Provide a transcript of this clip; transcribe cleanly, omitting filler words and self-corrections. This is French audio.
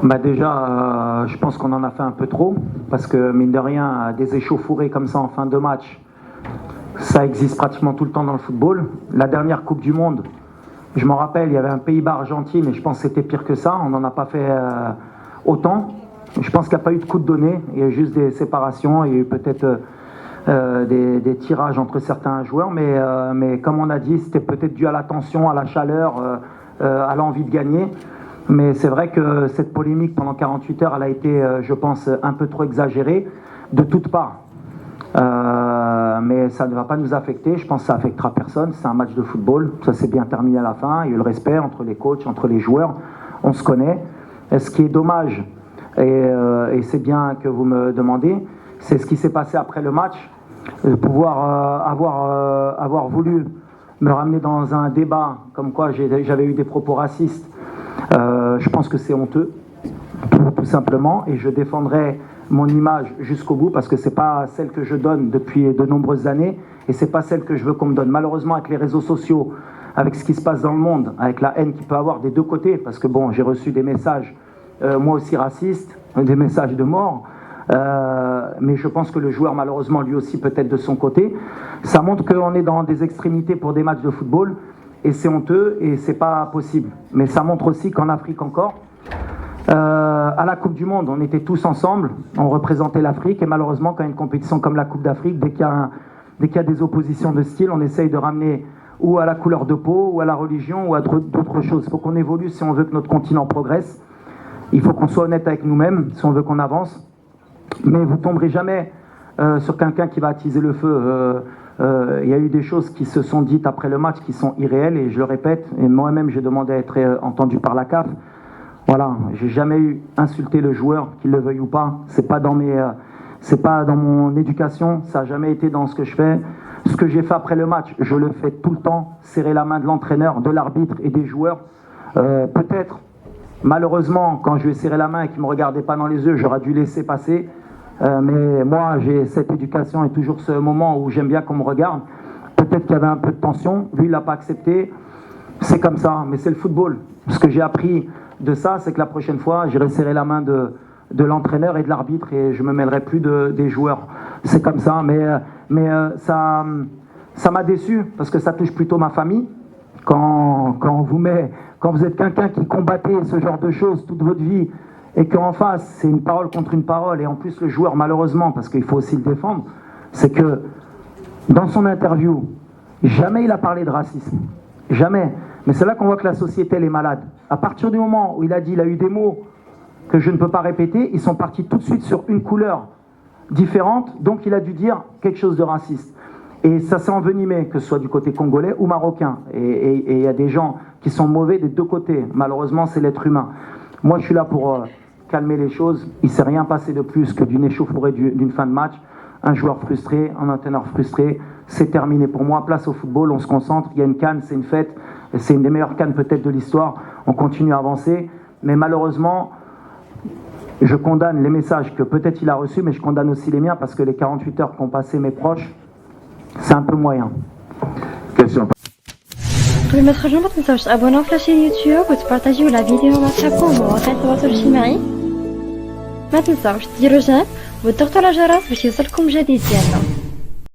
Bah déjà, je pense qu'on en a fait un peu trop, parce que mine de rien, des échauffourées comme ça en fin de match, ça existe pratiquement tout le temps dans le football. La dernière Coupe du Monde, je m'en rappelle, il y avait un Pays-Bas-Argentine et je pense que c'était pire que ça. On n'en a pas fait autant. Je pense qu'il n'y a pas eu de coup de donné, il y a eu juste des séparations, il y a eu peut-être des tirages entre certains joueurs, mais comme on a dit, c'était peut-être dû à la tension, à la chaleur, à l'envie de gagner. Mais c'est vrai que cette polémique pendant 48 heures, elle a été, je pense, un peu trop exagérée de toutes parts. Mais ça ne va pas nous affecter, je pense que ça affectera personne, c'est un match de football, ça s'est bien terminé à la fin, il y a eu le respect entre les coachs, entre les joueurs, on se connaît. Et ce qui est dommage, et c'est bien que vous me demandez, c'est ce qui s'est passé après le match, de pouvoir avoir voulu me ramener dans un débat comme quoi j'avais eu des propos racistes. Je pense que c'est honteux, tout simplement, et je défendrai mon image jusqu'au bout parce que c'est pas celle que je donne depuis de nombreuses années et c'est pas celle que je veux qu'on me donne. Malheureusement, avec les réseaux sociaux, avec ce qui se passe dans le monde, avec la haine qu'il peut avoir des deux côtés, parce que bon, j'ai reçu des messages moi aussi racistes, des messages de mort, mais je pense que le joueur, malheureusement, lui aussi peut-être de son côté, ça montre qu'on est dans des extrémités pour des matchs de football et c'est honteux et c'est pas possible. Mais ça montre aussi qu'en Afrique encore, à la Coupe du Monde, on était tous ensemble, on représentait l'Afrique et malheureusement, quand il y a une compétition comme la Coupe d'Afrique, dès qu'il y a des oppositions de style, on essaye de ramener ou à la couleur de peau, ou à la religion, ou à d'autres choses. Il faut qu'on évolue si on veut que notre continent progresse. Il faut qu'on soit honnête avec nous-mêmes si on veut qu'on avance. Mais vous tomberez jamais sur quelqu'un qui va attiser le feu. Il y a eu des choses qui se sont dites après le match qui sont irréelles et je le répète. Et moi-même, j'ai demandé à être entendu par la CAF. Voilà, j'ai jamais eu insulté le joueur, qu'il le veuille ou pas. C'est pas dans mon éducation. Ça a jamais été dans ce que je fais. Ce que j'ai fait après le match, je le fais tout le temps. Serrer la main de l'entraîneur, de l'arbitre et des joueurs. Peut-être, malheureusement, quand je lui ai serré la main et qu'il me regardait pas dans les yeux, j'aurais dû laisser passer. Mais moi, j'ai cette éducation et toujours ce moment où j'aime bien qu'on me regarde. Peut-être qu'il y avait un peu de tension. Lui, il l'a pas accepté. C'est comme ça, mais c'est le football. Ce que j'ai appris de ça, c'est que la prochaine fois, j'irai serrer la main de l'entraîneur et de l'arbitre et je me mêlerai plus des joueurs. C'est comme ça, mais ça m'a déçu parce que ça touche plutôt ma famille. Quand vous êtes quelqu'un qui combattait ce genre de choses toute votre vie et qu'en face, c'est une parole contre une parole et en plus le joueur, malheureusement, parce qu'il faut aussi le défendre, c'est que dans son interview, jamais il a parlé de racisme. Jamais. Mais c'est là qu'on voit que la société, elle est malade. À partir du moment où il a eu des mots que je ne peux pas répéter, ils sont partis tout de suite sur une couleur différente, donc il a dû dire quelque chose de raciste. Et ça s'est envenimé, que ce soit du côté congolais ou marocain. Et il y a des gens qui sont mauvais des deux côtés. Malheureusement, c'est l'être humain. Moi, je suis là pour calmer les choses. Il ne s'est rien passé de plus que d'une échauffourée d'une fin de match. Un joueur frustré, un entraîneur frustré. C'est terminé pour moi. Place au football, on se concentre. Il y a une CAN, c'est une fête. C'est une des meilleures CAN peut-être de l'histoire. On continue à avancer. Mais malheureusement, je condamne les messages que peut-être il a reçus, mais je condamne aussi les miens parce que les 48 heures qu'ont passé mes proches, c'est un peu moyen. Question. قبل ما تخرجوا ما تنساوش تابوناو في لاشين يوتيوب وتبارطاجيو لا فيديو مع صحابكم ومواقع التواصل الاجتماعي. ما تنساوش ديروا جيم وتضغطوا على الجرس باش يوصلكم جديد ديالنا.